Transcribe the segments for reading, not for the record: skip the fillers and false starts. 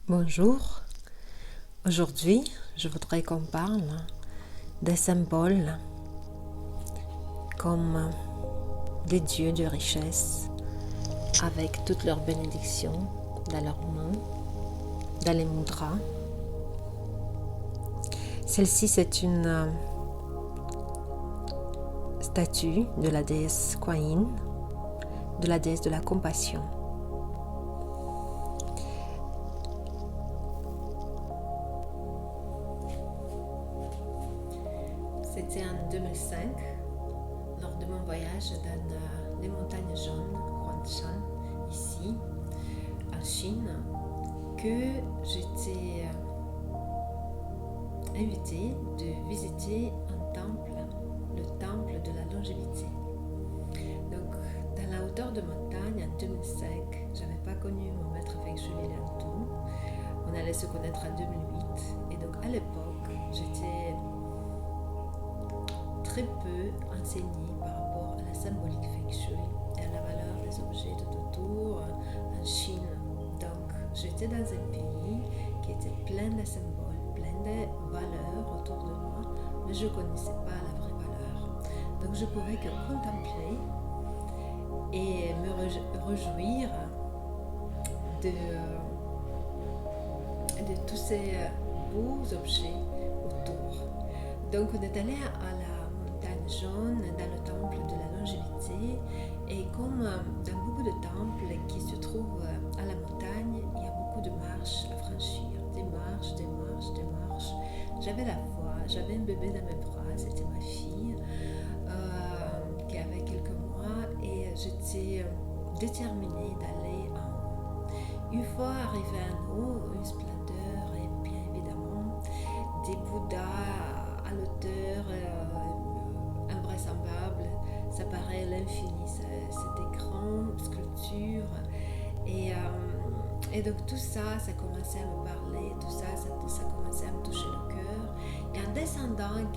Bonjour, aujourd'hui je voudrais qu'on parle des symboles comme des dieux de richesse avec toutes leurs bénédictions dans leurs mains, dans les mudras. Celle-ci c'est une statue de la déesse Kuan Yin, de la déesse de la compassion. C'était en 2005, lors de mon voyage dans les montagnes jaunes, Huangshan, ici, en Chine, que j'étais invitée de visiter un temple, le temple de la longévité. Donc, dans la hauteur de montagne, en 2005, je n'avais pas connu mon maître Feng Shui Liantou. On allait se connaître en 2008. Et donc, à l'époque, j'étais très peu enseignée par rapport à la symbolique Feng Shui et à la valeur des objets tout autour en Chine. Donc, j'étais dans un pays qui était plein de symboles, plein de valeurs autour de moi, mais je ne connaissais pas la vraie valeur. Donc, je pouvais que contempler et me réjouir de tous ces beaux objets autour. Donc, on est allé à la montagne jaune, dans le temple de la longévité, et comme dans beaucoup de temples qui se trouvent à la montagne, il y a beaucoup de marches à franchir, des marches. J'avais la foi, j'avais un bébé dans mes bras, c'était ma fille qui avait quelques mois, et j'étais déterminée d'aller en haut. Une fois arrivée en haut, une splendeur, et bien évidemment des Bouddhas à l'auteur invraisemblable, ça paraît l'infini, c'est des grandes sculptures, et donc tout ça commençait à me parler, tout ça commençait à me toucher le cœur. Et en descendant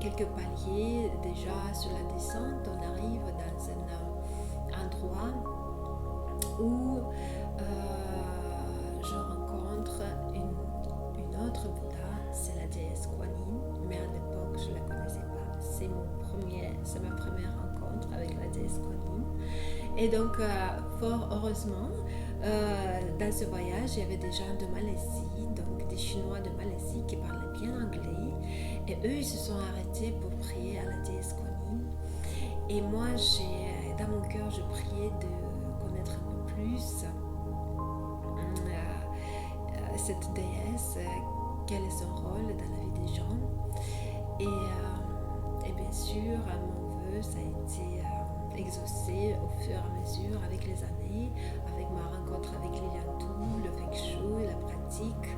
quelques paliers, déjà sur la descente, on arrive dans un endroit où je rencontre une autre Bouddha, c'est la déesse Kuan Yin, mais à l'époque je ne la connaissais pas. C'est ma première rencontre avec la déesse Kuan Yin. Et donc, fort heureusement, dans ce voyage, il y avait des gens de Malaisie, donc des Chinois de Malaisie qui parlaient bien anglais. Et eux, ils se sont arrêtés pour prier à la déesse Kuan Yin. Et moi, dans mon cœur, je priais de connaître un peu plus cette déesse, quel est son rôle dans la vie des gens. Et bien sûr, mon vœu, ça a été exaucé au fur et à mesure avec les années, avec ma rencontre avec Liantou, le Feng Shui, la pratique.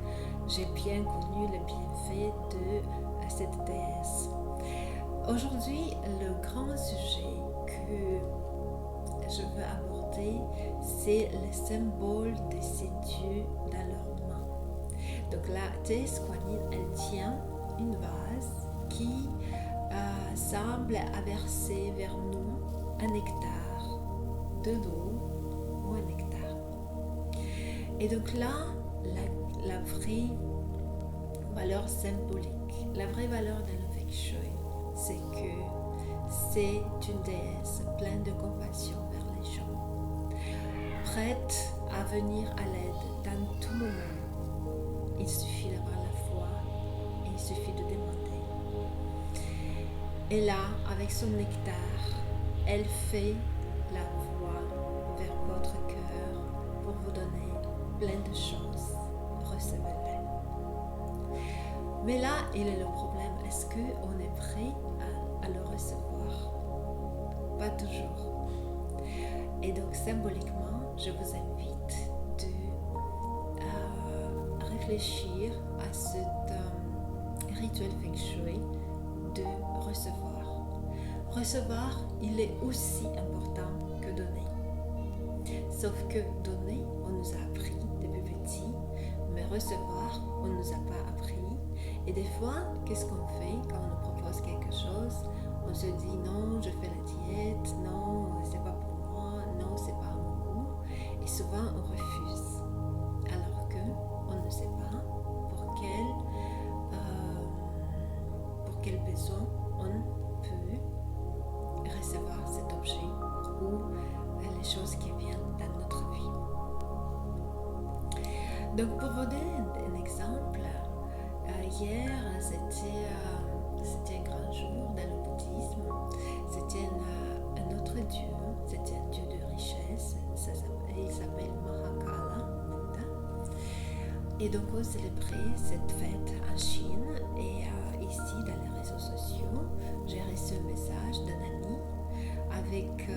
J'ai bien connu le bienfait de cette déesse. Aujourd'hui, le grand sujet que je veux aborder, c'est le symbole de ces dieux dans leurs mains. Donc la déesse Kuan Yin, elle tient une vase qui semble averser vers nous un nectar de l'eau ou un nectar. Et donc là, la vraie valeur symbolique, la vraie valeur de le Feng Shui, c'est que c'est une déesse pleine de compassion vers les gens, prête à venir à l'aide dans tout moment. Il suffit d'avoir la foi et il suffit de demander. Et là, avec son nectar, elle fait la voie vers votre cœur pour vous donner plein de choses. Recevez-les. Mais là, il est le problème. Est-ce qu'on est prêt à le recevoir? Pas toujours. Et donc, symboliquement, je vous invite de réfléchir à ce rituel Feng Shui de recevoir. Recevoir, il est aussi important que donner. Sauf que donner, on nous a appris depuis petit, mais recevoir, on ne nous a pas appris. Et des fois, qu'est-ce qu'on fait quand on nous propose quelque chose? On se dit non, je fais la diète, non, c'est pas pour moi, non, c'est pas à mon goût. Et souvent, on refuse. Alors que quel besoin on peut recevoir cet objet ou les choses qui viennent dans notre vie. Donc pour vous donner un exemple, hier c'était un grand jour dans le bouddhisme, c'était un autre dieu, c'était un dieu de richesse, il s'appelle Mahakala Bouddha. Et donc on célébrait cette fête en Chine et ici dans les réseaux sociaux, j'ai reçu un message d'un ami avec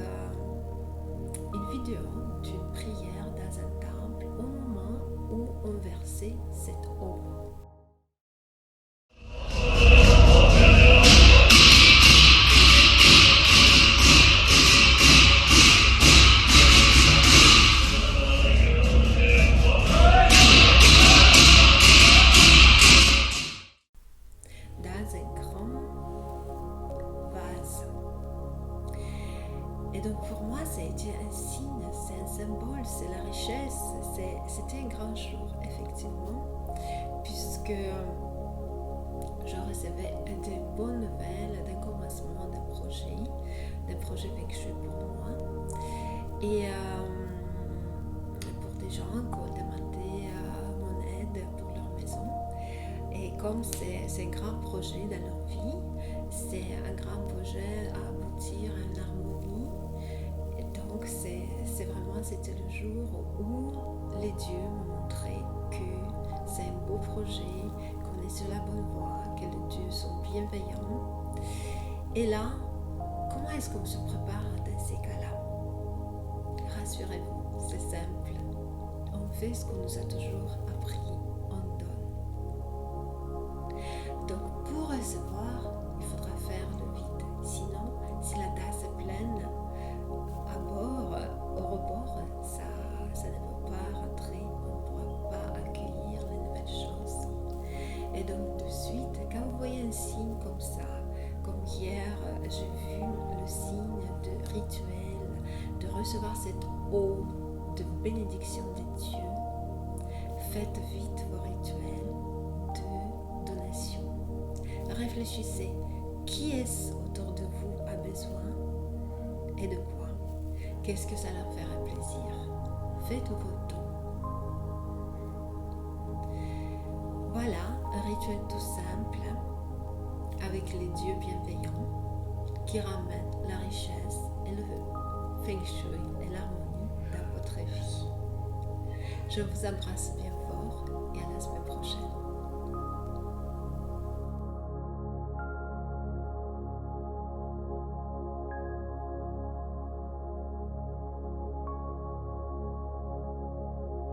une vidéo d'une prière dans un temple au moment où on versait cette eau. Et donc pour moi, ça a été un signe, c'est un symbole, c'est la richesse, c'était un grand jour, effectivement, puisque je recevais des bonnes nouvelles d'un commencement d'un projet Feng Shui pour moi. Et pour des gens qui ont demandé mon aide pour leur maison. Et comme c'est un grand projet dans leur vie, c'est un grand projet à aboutir à une harmonie. Et donc c'était le jour où les dieux me montraient que c'est un beau projet, qu'on est sur la bonne voie, que les dieux sont bienveillants. Et là, comment est-ce qu'on se prépare dans ces cas-là? Rassurez-vous, c'est simple. On fait ce qu'on nous a toujours appris, on donne. Donc pour recevoir, il faudra faire le vide. Sinon, si la tasse est pleine, au rebord, ça ne va pas rentrer, on ne pourra pas accueillir les nouvelles choses. Et donc de suite, quand vous voyez un signe comme ça, comme hier, j'ai vu le signe de rituel, de recevoir cette eau de bénédiction des dieux. Faites vite vos rituels de donation. Réfléchissez, qui est-ce autour de vous a besoin et de quoi? Qu'est-ce que ça leur fera plaisir? Faites vos dons. Voilà, un rituel tout simple avec les dieux bienveillants qui ramènent la richesse et le Feng Shui et l'harmonie dans votre vie. Je vous embrasse bien fort et à la semaine